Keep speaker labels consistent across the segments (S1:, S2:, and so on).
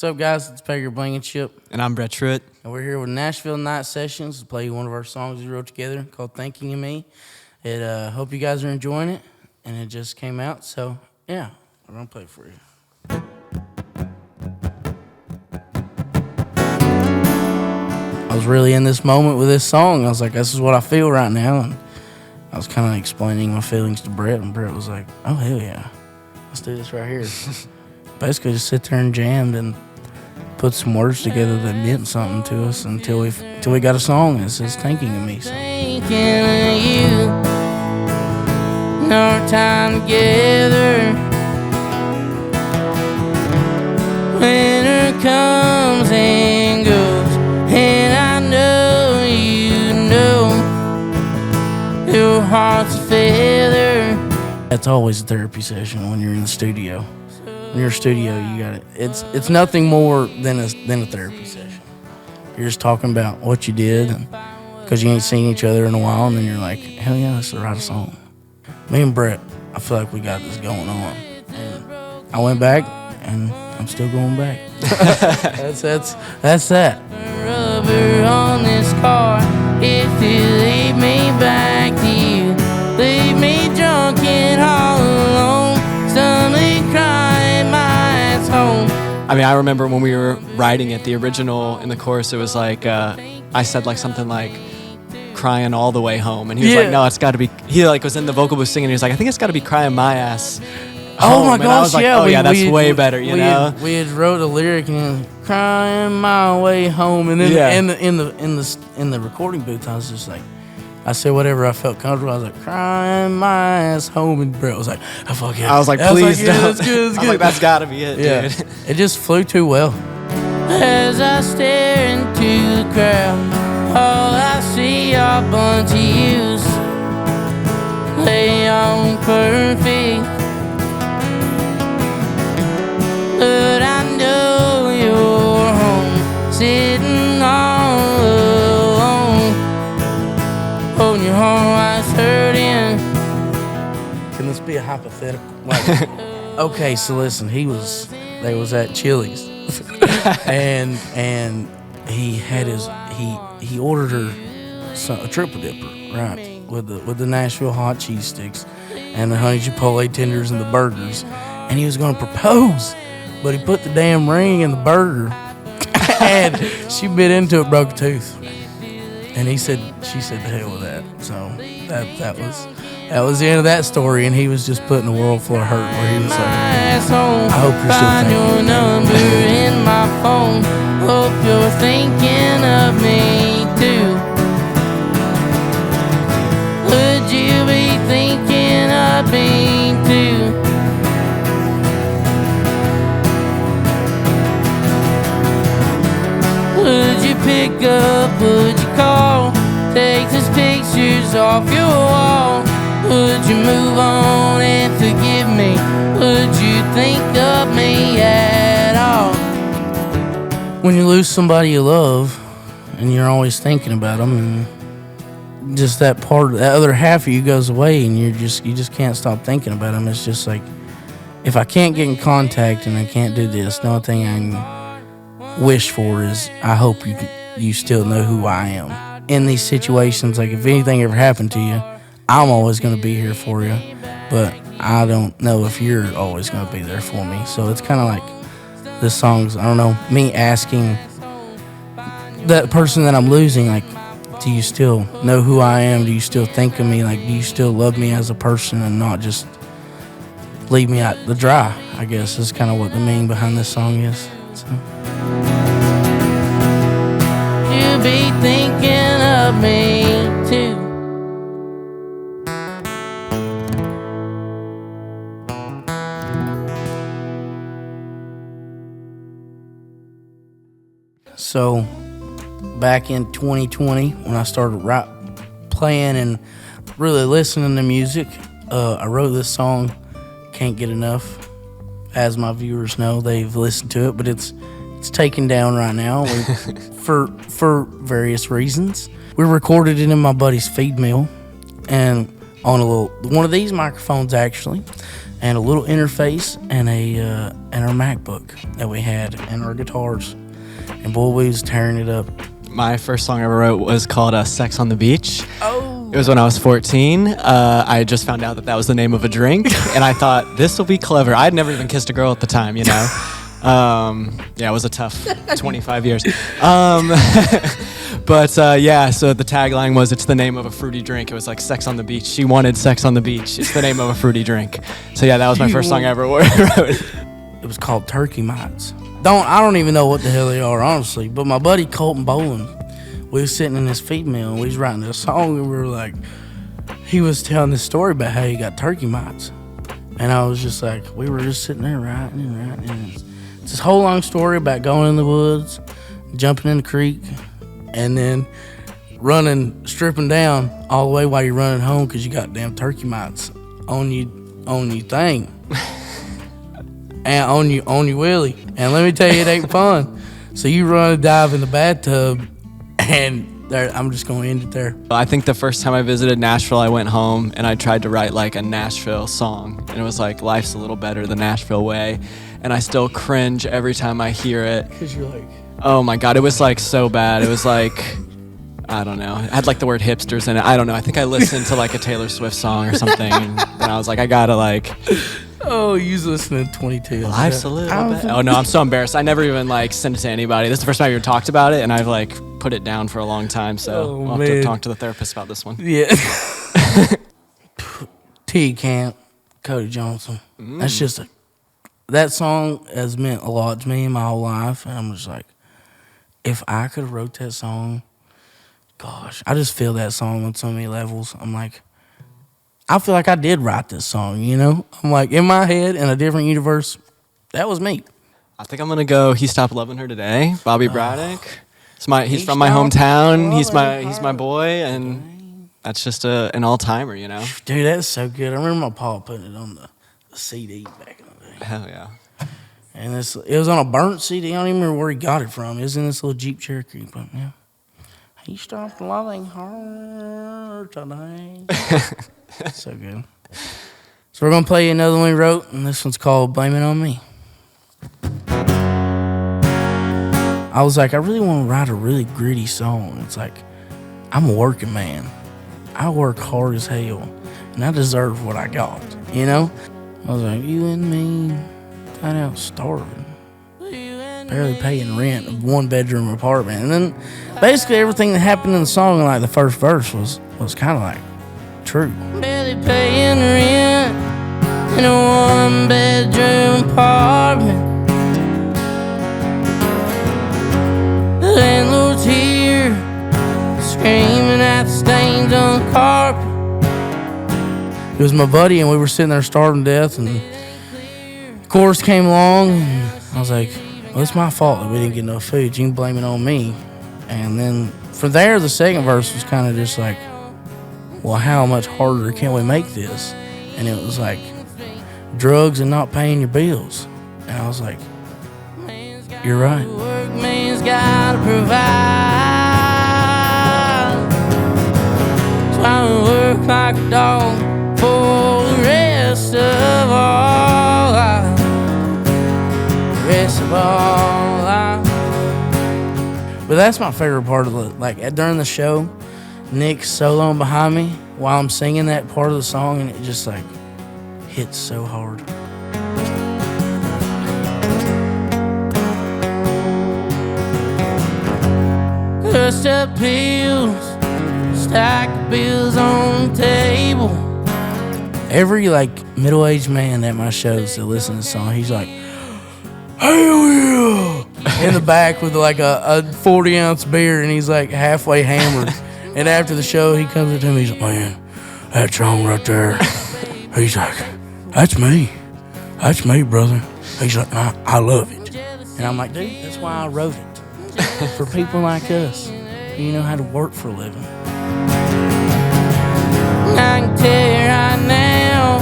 S1: What's up, guys? It's Bayker Blankenship,
S2: And I'm Brett Truitt.
S1: and we're here with Nashville Night Sessions to play one of our songs we wrote together called Thinking of Me. Hope you guys are enjoying it, and it just came out, so yeah, we're going to play it for you. I was really in this moment with this song. I was like, this is what I feel right now, and I was kind of explaining my feelings to Brett, and Brett was like, oh, hell yeah, let's do this right here. Basically just sit there and jammed and put some words together that meant something to us until we got a song that says Thinking of Me. So.
S3: Thinking of you, our time together. Winter comes and goes, and I know you know your heart's a feather.
S1: That's always a therapy session when you're in the studio. In your studio, you got it. It's nothing more than a therapy session. You're just talking about what you did, because you ain't seen each other in a while, and then you're like, hell yeah, let's write a song. Me and Brett, I feel like we got this going on. And I went back, and I'm still going back. That's that.
S3: Rubber on this car. If you leave me back to you, leave me drunk and all alone. Suddenly crying my ass home.
S2: I mean, I remember when we were writing it, the original in the chorus, it was like, I said like something like, crying all the way home. And he was like, no, it's got to be, he like was in the vocal booth singing, and he was like, I think it's got to be crying my ass home.
S1: Oh my
S2: and
S1: gosh,
S2: I was like,
S1: yeah.
S2: oh yeah, that's way better, you know?
S1: We had wrote a lyric and crying my way home, and then in the recording booth, I was just like, I said whatever I felt comfortable. I was like, crying my ass home, and Brett was like, oh fuck yeah.
S2: I was like, please don't.
S1: That's good,
S2: I was like, that's got to be it, dude.
S1: It just flew too well.
S3: As I stare into the crowd, all I see are a bunch of yous. They on perfect, but I know you're home, sitting all alone, holding your heart hurting.
S1: Can this be a hypothetical? Like, okay, so listen, they was at Chili's, and he had he ordered her a triple dipper, right, with the Nashville hot cheese sticks and the honey chipotle tenders and the burgers, and he was going to propose, but he put the damn ring in the burger, and she bit into it, broke a tooth, and she said the hell with that. So that was the end of that story, and he was just putting a world full of hurt where he was like, I hope you're still
S3: Find
S1: thinking.
S3: your number in my phone. Hope you're thinking of me too. Would you be thinking of me too? Would you pick up? Would you call? Take these pictures off your wall. Would you move on and forgive me? Would you think of me at all?
S1: When you lose somebody you love, and you're always thinking about them, and just that other half of you goes away, and you just can't stop thinking about them. It's just like, if I can't get in contact and I can't do this, the only thing I can wish for is I hope you still know who I am. In these situations, like if anything ever happened to you, I'm always going to be here for you, but I don't know if you're always going to be there for me. So it's kind of like this song's, I don't know, me asking that person that I'm losing, like, do you still know who I am? Do you still think of me? Like, do you still love me as a person and not just leave me out the dry, I guess, is kind of what the meaning behind this song is. So.
S3: You be thinking of me too.
S1: So, back in 2020, when I started playing and really listening to music, I wrote this song, Can't Get Enough. As my viewers know, they've listened to it, but it's taken down right now for various reasons. We recorded it in my buddy's feed mill, and on one of these microphones actually, and a little interface and our MacBook that we had and our guitars. And boy, we was tearing it up.
S2: My first song I ever wrote was called Sex on the Beach.
S1: Oh.
S2: It was when I was 14. I just found out that was the name of a drink, and I thought, this will be clever. I'd never even kissed a girl at the time, you know? Yeah, it was a tough 25 years. But so the tagline was, it's the name of a fruity drink. It was like Sex on the Beach. She wanted sex on the beach. It's the name of a fruity drink. So yeah, that was my first song I ever wrote.
S1: It was called Turkey Mites. I don't even know what the hell they are, honestly. But my buddy Colton Boland, we was sitting in this feed mill and we was writing this song, and we were like, he was telling this story about how he got turkey mites. And I was just like, we were just sitting there writing and writing. And it's this whole long story about going in the woods, jumping in the creek, and then stripping down all the way while you're running home because you got damn turkey mites on your thing. And on your willy. And let me tell you, it ain't fun. So you run and dive in the bathtub, and I'm just going to end it there.
S2: I think the first time I visited Nashville, I went home and I tried to write like a Nashville song. And it was like, life's a little better the Nashville way. And I still cringe every time I hear it.
S1: Because you're like...
S2: Oh my God, it was like so bad. It was like, I don't know. It had like the word hipsters in it. I don't know. I think I listened to like a Taylor Swift song or something. And I was like, I gotta like...
S1: Oh, you was listening to 22.
S2: Life's a little bit. Oh no, I'm so embarrassed. I never even like sent it to anybody. This is the first time I even talked about it, and I've like put it down for a long time. So I'll have to talk to the therapist about this one.
S1: Yeah. T Camp, Cody Johnson. That's just that song has meant a lot to me in my whole life, and I'm just like, if I could have wrote that song, gosh, I just feel that song on so many levels. I'm like, I feel like I did write this song, you know? I'm like, in my head, in a different universe, that was me.
S2: I think I'm gonna go He Stopped Loving Her Today, Bobby Braddock. He's from my hometown. He's my boy, and that's just an all-timer, you know?
S1: Dude, that's so good. I remember my pa putting it on the CD back in the day.
S2: Hell yeah.
S1: And it was on a burnt CD. I don't even remember where he got it from. It was in this little Jeep Cherokee, but yeah. He stopped loving her today. So good. So we're going to play another one we wrote, and this one's called Blame It On Me. I was like, I really want to write a really gritty song. It's like, I'm a working man. I work hard as hell, and I deserve what I got, you know? I was like, you and me, got out starving, barely paying rent of one-bedroom apartment. And then basically everything that happened in the song, like the first verse, was kind of like true.
S3: Barely paying rent in a one-bedroom apartment. The landlord's here, screaming at the stains on the carpet.
S1: It was my buddy, and we were sitting there starving to death, and the chorus came along, and I was like, well, it's my fault that we didn't get enough food. You can blame it on me. And then from there, the second verse was kind of just like, well, how much harder can we make this? And it was like, drugs and not paying your bills. And I was like, you're right.
S3: Workman's gotta provide. So I work like a dog for the rest of our life. Rest of our life.
S1: But that's my favorite part of the, like, during the show, Nick's soloing behind me while I'm singing that part of the song, and it just like hits so hard.
S3: Crushed up pills, stack of bills on the table.
S1: Every like middle-aged man at my shows that listen to the song, he's like, hell yeah! In the back with like a 40-ounce beer, and he's like halfway hammered. And after the show, he comes up to me, he's like, man, that song right there. He's like, that's me, brother. He's like, I love it. And I'm like, dude, that's why I wrote it. For people like us, you know how to work for a living.
S3: I can tell you right now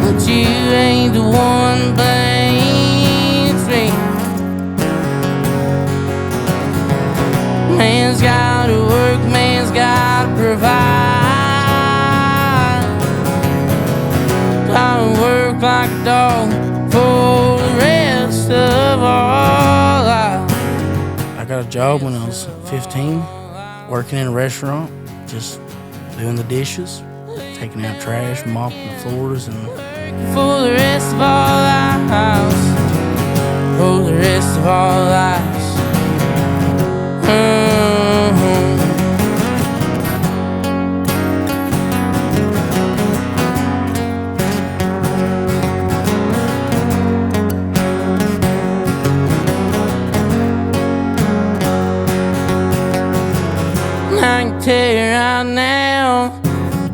S3: that you ain't the one blames me. Man's gotta work, man's gotta provide. Gotta work like like a dog for the rest of our lives.
S1: I got a job when I was 15, working in a restaurant, just doing the dishes, taking out trash, mopping the floors, and
S3: For the rest of our lives, for the rest of our lives. I can tell you right now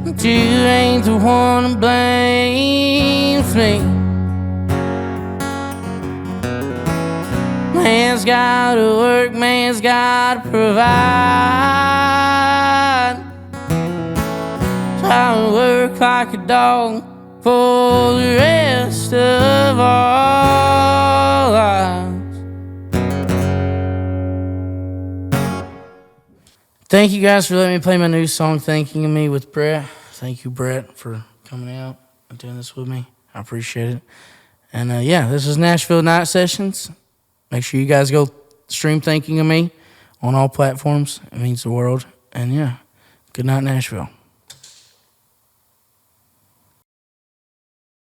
S3: that you ain't the one to blame me. Man's gotta work, man's gotta provide. So I work like a dog for the rest of our lives.
S1: thank you guys for letting me play my new song, Thanking of Me with Brett. Thank you, Brett, for coming out and doing this with me. I appreciate it. And yeah, this is Nashville Night Sessions. Make sure you guys go stream Thinking of Me on all platforms. It means the world. And yeah, good night, Nashville.